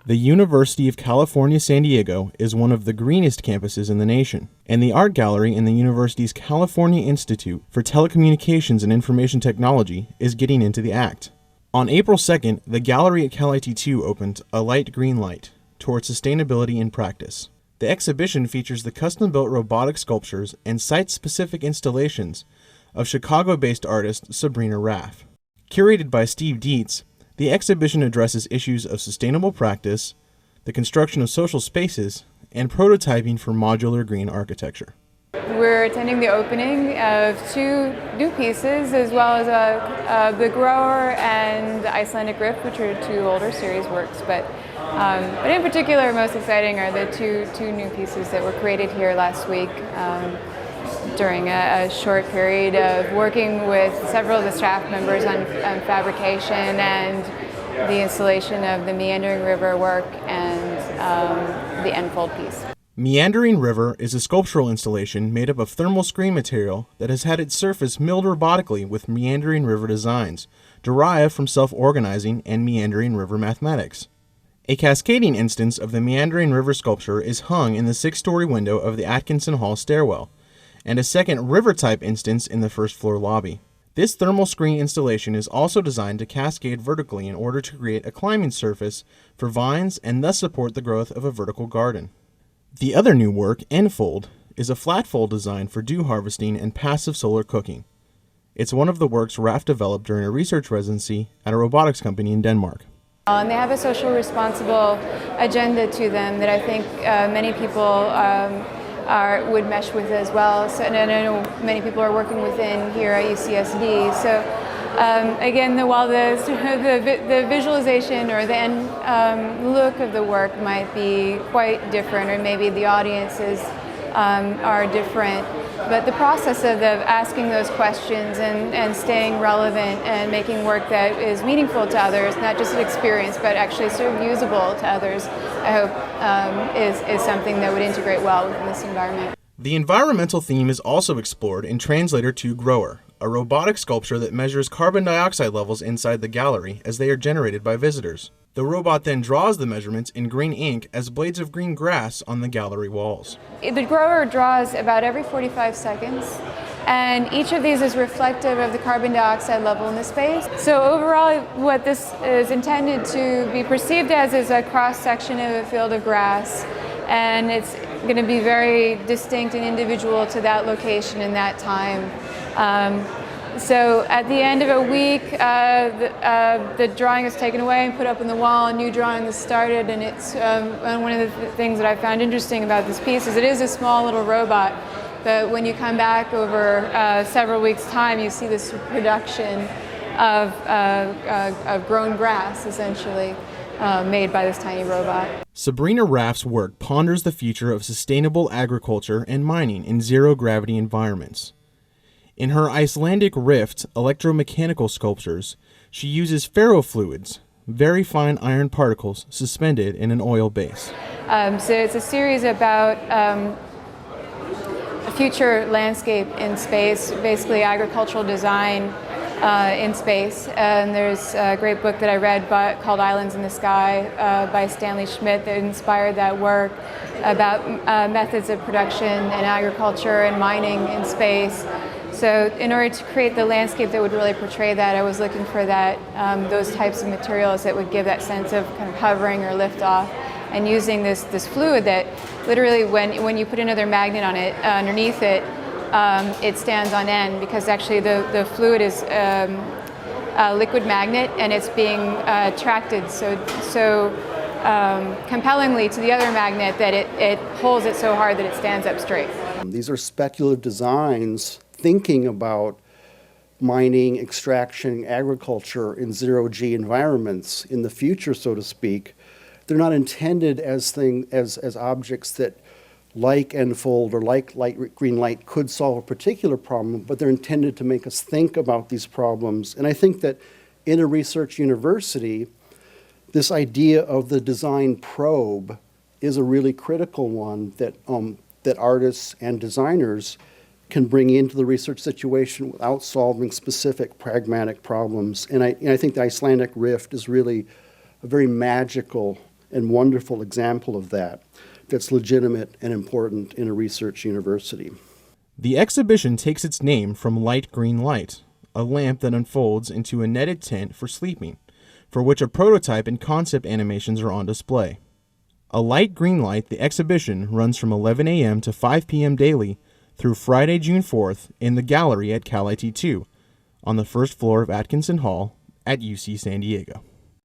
The University of California, San Diego is one of the greenest campuses in the nation, and the art gallery in the university's California Institute for Telecommunications and Information Technology is getting into the act. On April 2nd, the gallery at Cal IT2 opened A Light Green Light towards sustainability in practice. The exhibition features the custom-built robotic sculptures and site-specific installations of Chicago-based artist Sabrina Raaf. Curated by Steve Dietz, the exhibition addresses issues of sustainable practice, the construction of social spaces, and prototyping for modular green architecture. We're attending the opening of two new pieces, as well as The Grower and the Icelandic Rift, which are two older series works. But in particular, most exciting are the two new pieces that were created here last week during a short period of working with several of the staff members on fabrication and the installation of the Meandering River work and the Enfold piece. Meandering River is a sculptural installation made up of thermal screen material that has had its surface milled robotically with Meandering River designs, derived from self-organizing and Meandering River mathematics. A cascading instance of the Meandering River sculpture is hung in the 6-story window of the Atkinson Hall stairwell, and a second river-type instance in the first-floor lobby. This thermal screen installation is also designed to cascade vertically in order to create a climbing surface for vines and thus support the growth of a vertical garden. The other new work, Enfold, is a flat-fold design for dew harvesting and passive solar cooking. It's one of the works Raaf developed during a research residency at a robotics company in Denmark. And they have a social responsible agenda to them that I think many people would mesh with as well. So, and I know many people are working within here at UCSD. So again, while the visualization or the end look of the work might be quite different, or maybe the audiences are different, but the process of asking those questions and staying relevant and making work that is meaningful to others, not just an experience, but actually sort of usable to others, I hope is something that would integrate well within this environment. The environmental theme is also explored in Translator II Grower, a robotic sculpture that measures carbon dioxide levels inside the gallery as they are generated by visitors. The robot then draws the measurements in green ink as blades of green grass on the gallery walls. The grower draws about every 45 seconds, and each of these is reflective of the carbon dioxide level in the space. So overall, what this is intended to be perceived as is a cross-section of a field of grass, and it's going to be very distinct and individual to that location and that time. So at the end of a week, the drawing is taken away and put up on the wall, a new drawing is started, and it's one of the things that I found interesting about this piece is it is a small little robot, but when you come back over several weeks' time, you see this production of grown grass, essentially, made by this tiny robot. Sabrina Raaf's work ponders the future of sustainable agriculture and mining in zero-gravity environments. In her Icelandic Rift electromechanical sculptures, she uses ferrofluids, very fine iron particles suspended in an oil base. So it's a series about a future landscape in space, basically agricultural design in space. And there's a great book that I read called Islands in the Sky by Stanley Schmidt that inspired that work about methods of production and agriculture and mining in space. So in order to create the landscape that would really portray that, I was looking for that, those types of materials that would give that sense of kind of hovering or lift off, and using this fluid that literally when you put another magnet on it, underneath it, it stands on end, because actually the fluid is a liquid magnet and it's being attracted so compellingly to the other magnet that it pulls it so hard that it stands up straight. These are speculative designs thinking about mining, extraction, agriculture in zero-G environments in the future, so to speak. They're not intended as objects that, like Enfold or like green light, could solve a particular problem, but they're intended to make us think about these problems. And I think that in a research university, this idea of the design probe is a really critical one that artists and designers can bring into the research situation without solving specific pragmatic problems. And I think the Icelandic Rift is really a very magical and wonderful example of that that's legitimate and important in a research university. The exhibition takes its name from light green light, a lamp that unfolds into a netted tent for sleeping, for which a prototype and concept animations are on display. A light green light, the exhibition runs from 11 a.m. to 5 p.m. daily through Friday, June 4th in the gallery at Cal IT 2 on the first floor of Atkinson Hall at UC San Diego.